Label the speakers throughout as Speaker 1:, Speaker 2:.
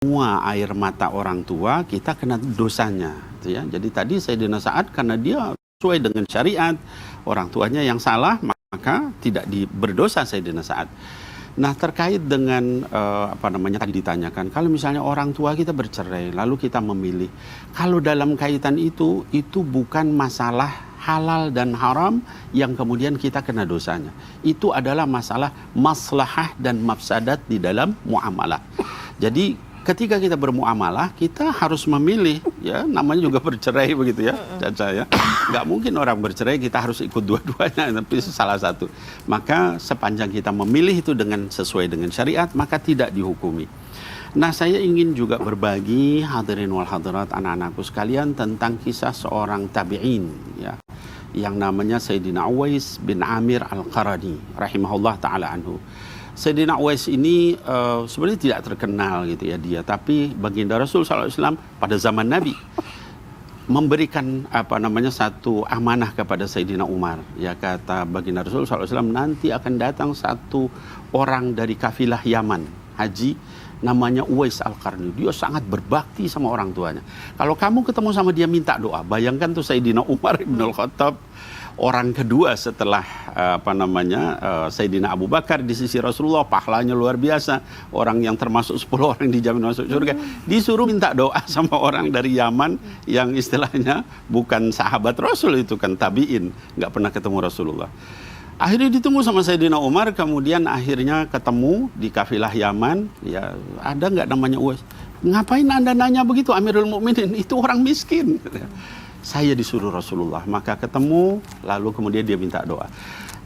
Speaker 1: semua air mata orang tua kita kena dosanya, gitu ya. Jadi tadi Sayyidina Sa'ad karena dia sesuai dengan syariat, orang tuanya yang salah maka tidak berdosa Sayyidina Sa'ad. Nah, terkait dengan tadi ditanyakan, kalau misalnya orang tua kita bercerai lalu kita memilih, kalau dalam kaitan itu bukan masalah halal dan haram yang kemudian kita kena dosanya. Itu adalah masalah maslahah dan mafsadat di dalam muamalah. Jadi ketika kita bermuamalah, kita harus memilih, ya, namanya juga bercerai begitu ya, Caca ya. Nggak mungkin orang bercerai kita harus ikut dua-duanya, tapi salah satu. Maka sepanjang kita memilih itu sesuai dengan syariat, maka tidak dihukumi. Nah, saya ingin juga berbagi hadirin wal hadirat anak-anakku sekalian tentang kisah seorang tabi'in, ya, yang namanya Sayyidina Uwais bin Amir Al-Qarani, rahimahullah ta'ala anhu. Sayyidina Uwais ini sebenarnya tidak terkenal gitu ya dia, tapi baginda Rasul SAW pada zaman Nabi memberikan satu amanah kepada Sayyidina Umar. Ya, kata baginda Rasul SAW, nanti akan datang satu orang dari kafilah Yaman haji namanya Uwais Al-Qarni. Dia sangat berbakti sama orang tuanya. Kalau kamu ketemu sama dia minta doa. Bayangkan tuh Sayyidina Umar ibn Al-Khattab, orang kedua setelah Sayyidina Abu Bakar di sisi Rasulullah, pahalanya luar biasa, orang yang termasuk 10 orang dijamin masuk surga, disuruh minta doa sama orang dari Yaman yang istilahnya bukan sahabat Rasul, itu kan tabi'in, nggak pernah ketemu Rasulullah. Akhirnya ditunggu sama Sayyidina Umar, kemudian akhirnya ketemu di kafilah Yaman. Ya, ada nggak namanya Uwais? Ngapain Anda nanya begitu, Amirul Mukminin? Itu orang miskin. Saya disuruh Rasulullah, maka ketemu, lalu kemudian dia minta doa.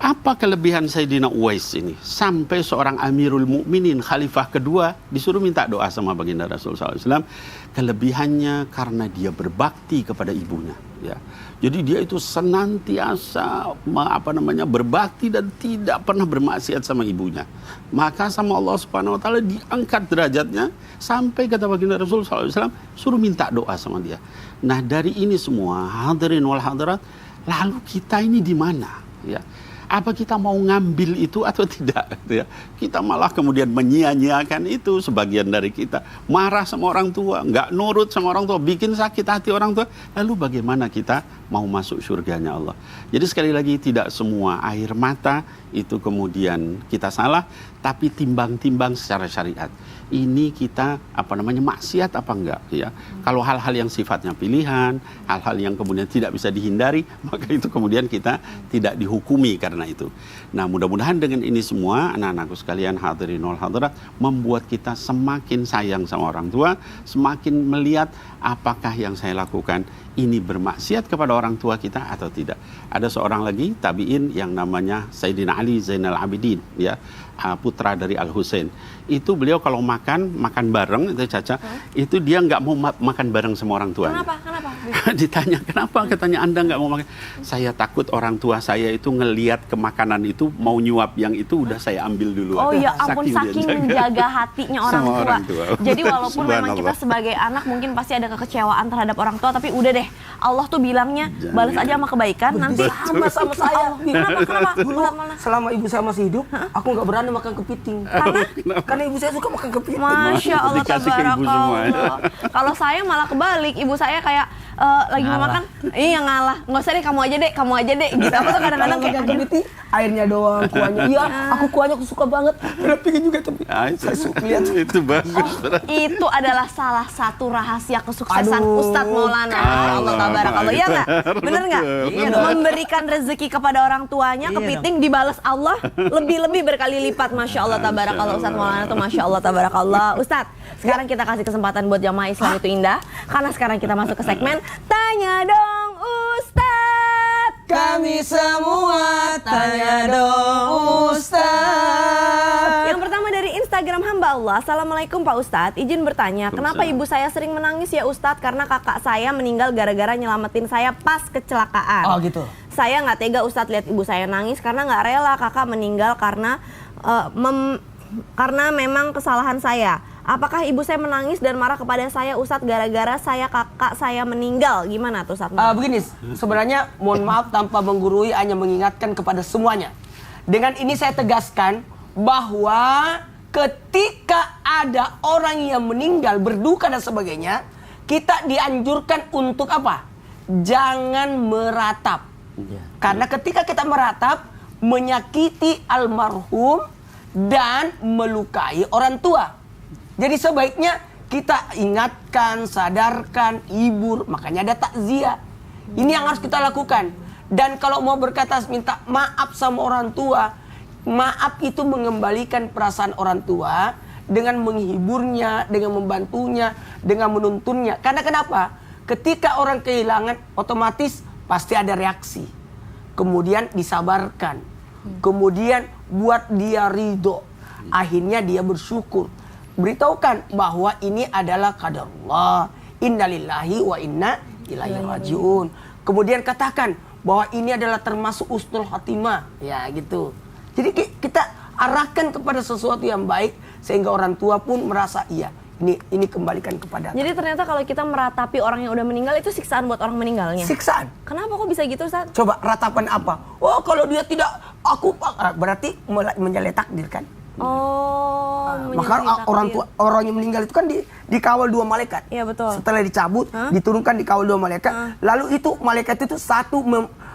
Speaker 1: Apa kelebihan Sayyidina Uwais ini? Sampai seorang Amirul Mukminin, khalifah kedua, disuruh minta doa sama baginda Rasul SAW. Kelebihannya karena dia berbakti kepada ibunya. Ya. Jadi dia itu senantiasa berbakti dan tidak pernah bermaksiat sama ibunya. Maka sama Allah Subhanahu Wa Taala diangkat derajatnya sampai kata baginda Rasul SAW suruh minta doa sama dia. Nah, dari ini semua hadirin wal hadirat, lalu kita ini di mana? Ya. Apa kita mau ngambil itu atau tidak? Ya. Kita malah kemudian menyia-nyiakan itu, sebagian dari kita. Marah sama orang tua, nggak nurut sama orang tua, bikin sakit hati orang tua. Lalu bagaimana kita mau masuk surganya Allah? Jadi sekali lagi, tidak semua air mata itu kemudian kita salah, tapi timbang-timbang secara syariat. Ini kita maksiat apa enggak, ya. Kalau hal-hal yang sifatnya pilihan, hal-hal yang kemudian tidak bisa dihindari, maka itu kemudian kita tidak dihukumi karena itu. Nah, mudah-mudahan dengan ini semua anak-anakku sekalian hadirin wal hadirat membuat kita semakin sayang sama orang tua, semakin melihat apakah yang saya lakukan ini bermaksiat kepada orang tua kita atau tidak. Ada seorang lagi tabi'in yang namanya Sayyidina Ali Zainal Abidin, ya, putra dari Al-Husain. Itu beliau kalau makan bareng, itu Caca, itu dia nggak mau makan bareng sama orang tuanya.
Speaker 2: Kenapa?
Speaker 1: Ditanya, kenapa? Katanya, Anda nggak mau makan. Saya takut orang tua saya itu ngelihat ke makanan itu, mau nyuap yang itu udah saya ambil dulu.
Speaker 2: Oh ya ampun, saking menjaga hatinya orang tua. Jadi walaupun memang kita sebagai anak mungkin pasti ada kekecewaan terhadap orang tua, tapi udah deh, Allah tuh bilangnya balas aja sama kebaikan. Nanti
Speaker 3: sama saya.
Speaker 2: Kenapa?
Speaker 3: Dulu selama ibu saya masih hidup, aku nggak berani makan kepiting. Karena ibu saya suka makan kepiting.
Speaker 2: Masya Allah, tabarakallah. Kalau saya malah kebalik, ibu saya kayak lagi mau makan, iya ngalah, nggak usah deh, kamu aja deh, gitu. Aku tuh kadang-kadang kayak
Speaker 3: kepiting, airnya doang, kuahnya. Iya, kuahnya aku suka banget. Pengen juga tapi saya suka lihat.
Speaker 1: Itu bagus.
Speaker 2: Itu adalah salah satu rahasia kesuksesan Ustadz Maulana. Allah tabarakallah, ya nggak? Bener nggak? Memberikan rezeki kepada orang tuanya, kepiting dibalas Allah lebih-lebih berkali lipat. Masya Allah tabarakallah, Ustadz Maulana tuh Masya Allah tabarakallah. Ustadz, sekarang kita kasih kesempatan buat jamaah Islam itu indah, karena sekarang kita masuk ke segmen Tanya Dong Ustadz.
Speaker 3: Kami semua tanya dong Ustadz.
Speaker 2: Yang pertama dari Instagram hamba Allah. Assalamualaikum Pak Ustadz, izin bertanya, kenapa ibu saya sering menangis ya Ustadz? Karena kakak saya meninggal gara-gara nyelamatin saya pas kecelakaan.
Speaker 3: Oh gitu.
Speaker 2: Saya nggak tega Ustadz lihat ibu saya nangis karena nggak rela kakak meninggal karena memang kesalahan saya. Apakah ibu saya menangis dan marah kepada saya Ustadz gara-gara kakak saya meninggal? Gimana tuh Ustadz?
Speaker 3: Begini, sebenarnya mohon maaf tanpa menggurui, hanya mengingatkan kepada semuanya. Dengan ini saya tegaskan bahwa ketika ada orang yang meninggal, berduka dan sebagainya, kita dianjurkan untuk apa? Jangan meratap. Karena ketika kita meratap, menyakiti almarhum dan melukai orang tua. Jadi sebaiknya kita ingatkan, sadarkan, hibur. Makanya ada takziah. Ini yang harus kita lakukan. Dan kalau mau berkata minta maaf sama orang tua, maaf itu mengembalikan perasaan orang tua dengan menghiburnya, dengan membantunya, dengan menuntunnya. Karena kenapa? Ketika orang kehilangan, otomatis pasti ada reaksi. Kemudian disabarkan. Kemudian buat dia ridho. Akhirnya dia bersyukur. Beritahukan bahwa ini adalah qadarullah. Innalillahi wa inna ilaihi rajiun. Kemudian katakan bahwa ini adalah termasuk husnul khatimah. Ya gitu. Jadi kita arahkan kepada sesuatu yang baik sehingga orang tua pun merasa iya, ini kembalikan kepada.
Speaker 2: Jadi ternyata kalau kita meratapi orang yang udah meninggal itu siksaan buat orang meninggalnya.
Speaker 3: Siksaan.
Speaker 2: Kenapa kok bisa gitu, Ustaz?
Speaker 3: Coba ratapan apa? Oh, kalau dia tidak berarti menyalahi takdir kan?
Speaker 2: Oh,
Speaker 3: maka orang yang meninggal itu kan dikawal 2 malaikat.
Speaker 2: Iya betul.
Speaker 3: Setelah dicabut, diturunkan dikawal 2 malaikat. Lalu itu malaikat itu satu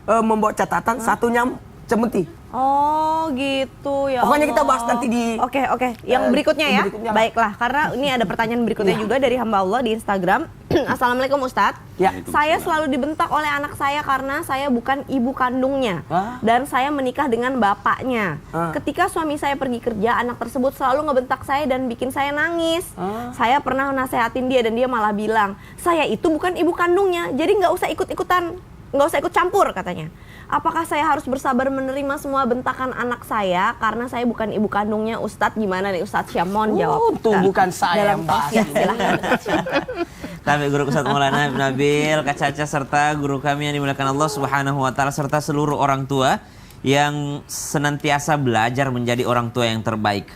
Speaker 3: membawa catatan, satunya cemeti.
Speaker 2: Oh gitu ya.
Speaker 3: Pokoknya kita bahas nanti di.
Speaker 2: Oke. Yang berikutnya ya. Baiklah, karena ini ada pertanyaan berikutnya juga dari hamba Allah di Instagram. Assalamualaikum Ustadz.
Speaker 3: Ya.
Speaker 2: Saya selalu dibentak oleh anak saya karena saya bukan ibu kandungnya dan saya menikah dengan bapaknya. Ketika suami saya pergi kerja, anak tersebut selalu ngebentak saya dan bikin saya nangis. Saya pernah nasehatin dia dan dia malah bilang, saya itu bukan ibu kandungnya, jadi nggak usah ikut campur katanya. Apakah saya harus bersabar menerima semua bentakan anak saya karena saya bukan ibu kandungnya? Ustadz gimana nih Ustadz Syamon jawab?
Speaker 3: Itu bukan saya yang bahas.
Speaker 2: Silahkan.
Speaker 4: Kami guru Ustadz Maulana Nabil Kacaca serta guru kami yang dimuliakan Allah Subhanahu wa taala serta seluruh orang tua yang senantiasa belajar menjadi orang tua yang terbaik.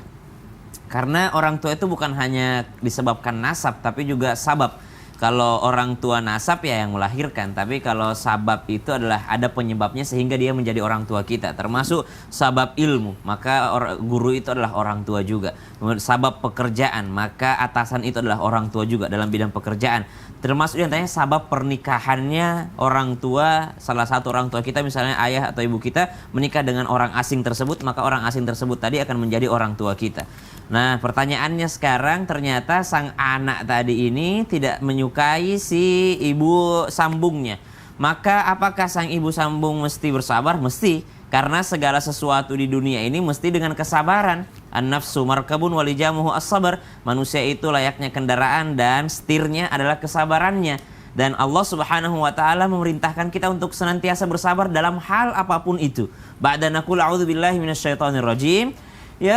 Speaker 4: Karena orang tua itu bukan hanya disebabkan nasab tapi juga sabab. Kalau orang tua nasab ya yang melahirkan, tapi kalau sabab itu adalah ada penyebabnya sehingga dia menjadi orang tua kita. Termasuk sabab ilmu, maka guru itu adalah orang tua juga. Sabab pekerjaan, maka atasan itu adalah orang tua juga dalam bidang pekerjaan. Termasuk diantaranya sabab pernikahannya orang tua, salah satu orang tua kita misalnya ayah atau ibu kita menikah dengan orang asing tersebut, maka orang asing tersebut tadi akan menjadi orang tua kita. Nah pertanyaannya sekarang ternyata sang anak tadi ini tidak menyukai si ibu sambungnya. Maka apakah sang ibu sambung mesti bersabar? Mesti. Karena segala sesuatu di dunia ini mesti dengan kesabaran. An-nafsu markabun walijamuhu as-sabar. Manusia itu layaknya kendaraan dan setirnya adalah kesabarannya. Dan Allah Subhanahu wa taala memerintahkan kita untuk senantiasa bersabar dalam hal apapun itu. Ba'da naqul a'udzubillahi minasyaitonir rajim. يا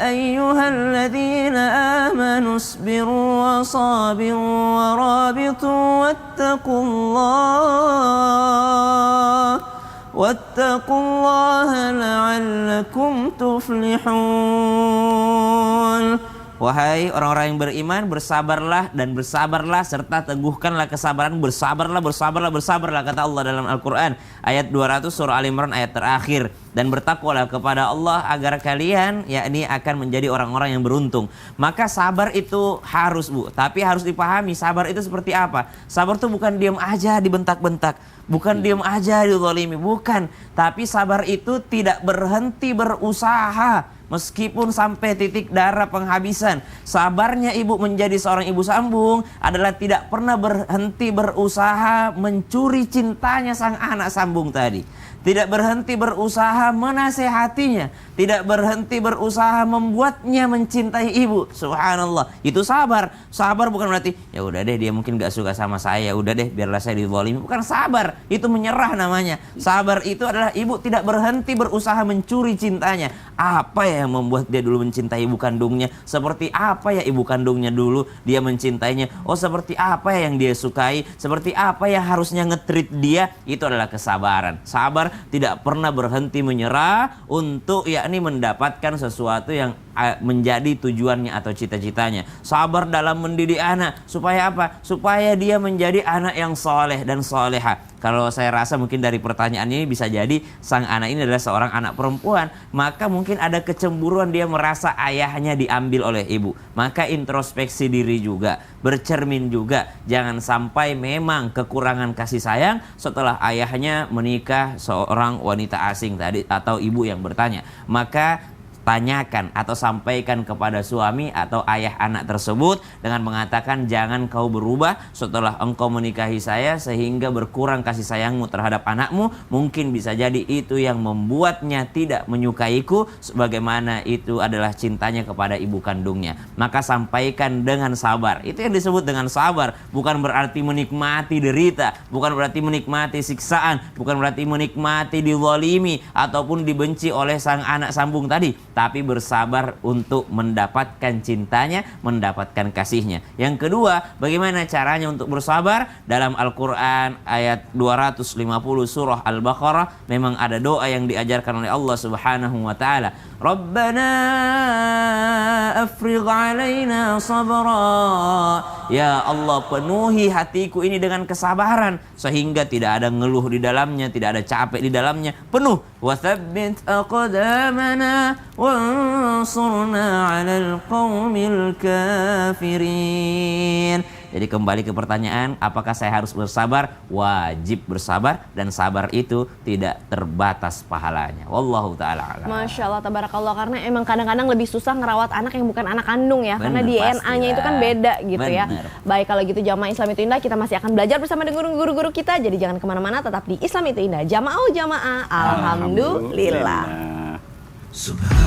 Speaker 4: أيها الذين آمنوا اصبروا وصابروا ورابطوا واتقوا الله لعلكم تفلحون. Wahai orang-orang yang beriman, bersabarlah dan bersabarlah serta teguhkanlah kesabaran, bersabarlah kata Allah dalam Al-Quran ayat 200 surah Al-Imran ayat terakhir. Dan bertakwalah kepada Allah agar kalian yakni akan menjadi orang-orang yang beruntung. Maka sabar itu harus tapi harus dipahami sabar itu seperti apa. Sabar itu bukan diam aja dibentak-bentak, bukan diam aja dizalimi, bukan. Tapi sabar itu tidak berhenti berusaha meskipun sampai titik darah penghabisan. Sabarnya ibu menjadi seorang ibu sambung adalah tidak pernah berhenti berusaha mencuri cintanya sang anak sambung tadi. Tidak berhenti berusaha menasehatinya, tidak berhenti berusaha membuatnya mencintai ibu. Subhanallah, itu sabar. Sabar bukan berarti ya udah deh dia mungkin gak suka sama saya, udah deh biarlah saya dizalimi. Bukan sabar, itu menyerah namanya. Sabar itu adalah ibu tidak berhenti berusaha mencuri cintanya. Apa ya yang membuat dia dulu mencintai ibu kandungnya? Seperti apa ya ibu kandungnya dulu dia mencintainya? Oh seperti apa ya yang dia sukai? Seperti apa ya harusnya nge-treat dia? Itu adalah kesabaran. Sabar tidak pernah berhenti menyerah untuk yakni mendapatkan sesuatu yang menjadi tujuannya atau cita-citanya. Sabar dalam mendidik anak. Supaya apa? Supaya dia menjadi anak yang soleh dan soleha. Kalau saya rasa mungkin dari pertanyaan ini bisa jadi sang anak ini adalah seorang anak perempuan. Maka mungkin ada kecemburuan, dia merasa ayahnya diambil oleh ibu. Maka introspeksi diri juga, bercermin juga. Jangan sampai memang kekurangan kasih sayang setelah ayahnya menikah seorang wanita asing tadi atau ibu yang bertanya. Maka tanyakan atau sampaikan kepada suami atau ayah anak tersebut dengan mengatakan, jangan kau berubah setelah engkau menikahi saya sehingga berkurang kasih sayangmu terhadap anakmu. Mungkin bisa jadi itu yang membuatnya tidak menyukaiku sebagaimana itu adalah cintanya kepada ibu kandungnya. Maka sampaikan dengan sabar. Itu yang disebut dengan sabar. Bukan berarti menikmati derita, bukan berarti menikmati siksaan, bukan berarti menikmati dizalimi ataupun dibenci oleh sang anak sambung tadi, tapi bersabar untuk mendapatkan cintanya, mendapatkan kasihnya. Yang kedua, bagaimana caranya untuk bersabar? Dalam Al-Quran ayat 250 surah Al-Baqarah memang ada doa yang diajarkan oleh Allah Subhanahu wa taala. Rabbana afrigh alaina sabra. Ya Allah, penuhi hatiku ini dengan kesabaran sehingga tidak ada ngeluh di dalamnya, tidak ada capek di dalamnya, penuh. Wa tsabbit aqdamana wansurna 'alal qaumil kafirin. Jadi kembali ke pertanyaan, apakah saya harus bersabar? Wajib bersabar, dan sabar itu tidak terbatas pahalanya. Wallahu ta'ala a'lam.
Speaker 2: Masya Allah, tabarakallah. Karena emang kadang-kadang lebih susah ngerawat anak yang bukan anak kandung ya.
Speaker 4: Bener,
Speaker 2: karena DNA-nya itu kan beda gitu ya.
Speaker 4: Bener.
Speaker 2: Baik, kalau gitu Jamaah Islam Itu Indah, kita masih akan belajar bersama dengan guru-guru kita. Jadi jangan kemana-mana, tetap di Islam Itu Indah. Jamaah Alhamdulillah.
Speaker 1: Alhamdulillah.